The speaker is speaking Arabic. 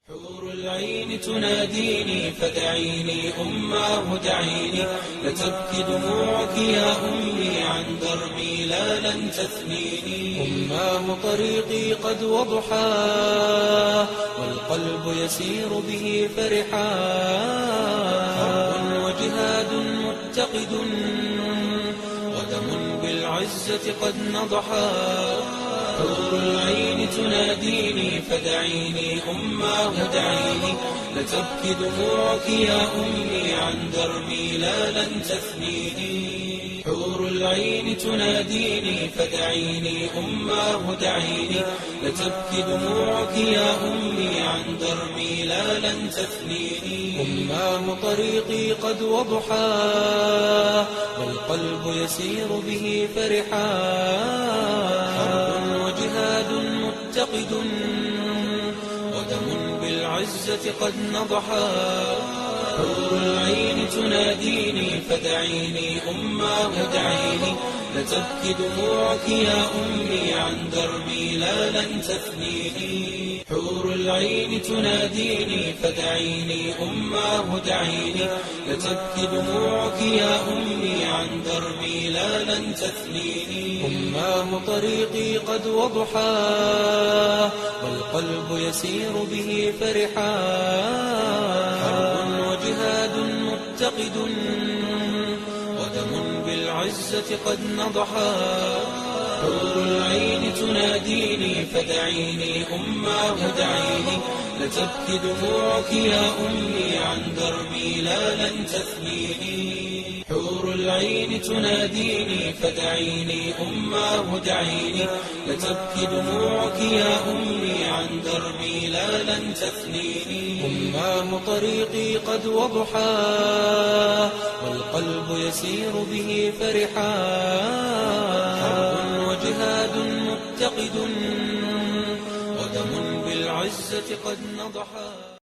حور العين تناديني فدعيني أماه دعيني، لتبكي دموعك يا أمي عن دربي لا لن تثنيني. أماه طريقي قد وضحاه والقلب يسير به فرحا، حرب وجهاد متقد ودم بالعزة قد نضحا. حور العين تناديني فدعيني أماه دعيني، لتبكي دموعك يا أمي عن دربي لا لن تثنيني. حور العين تناديني فدعيني أماه دعيني، لتبكي دموعك يا أمي عن دربي لا لن تثنيني. أماه طريقي قد وضحاه والقلب يسير به فرحا، حرب وجهاد متقد ودم بالعزة قد نضحا. حور العين تناديني فدعيني أماه دعيني، لتبكي دموعك يا أمي عن دربي لا لن تثنيني. حور العين تناديني فدعيني أماه دعيني، لتبكي دموعك يا أمي عن دربي لا لن تثنيني. أماه طريقي قد وضحاه والقلب يسير به فرحا، حرب وجهاد متقد ودم بالعزة قد نضحا. حور العين تناديني فدعيني أماه دعيني، لتبكي دموعك يا أمي عن دربي لا لن تثنيني. حور العين تناديني فدعيني أماه دعيني، لتبكي دموعك يا أمي عن دربي لا لن تثنيني. أماه طريقي قد وضحاه والقلب يسير به فرحا، حرب وجهاد متقد ودم بالعزة قد نضحا.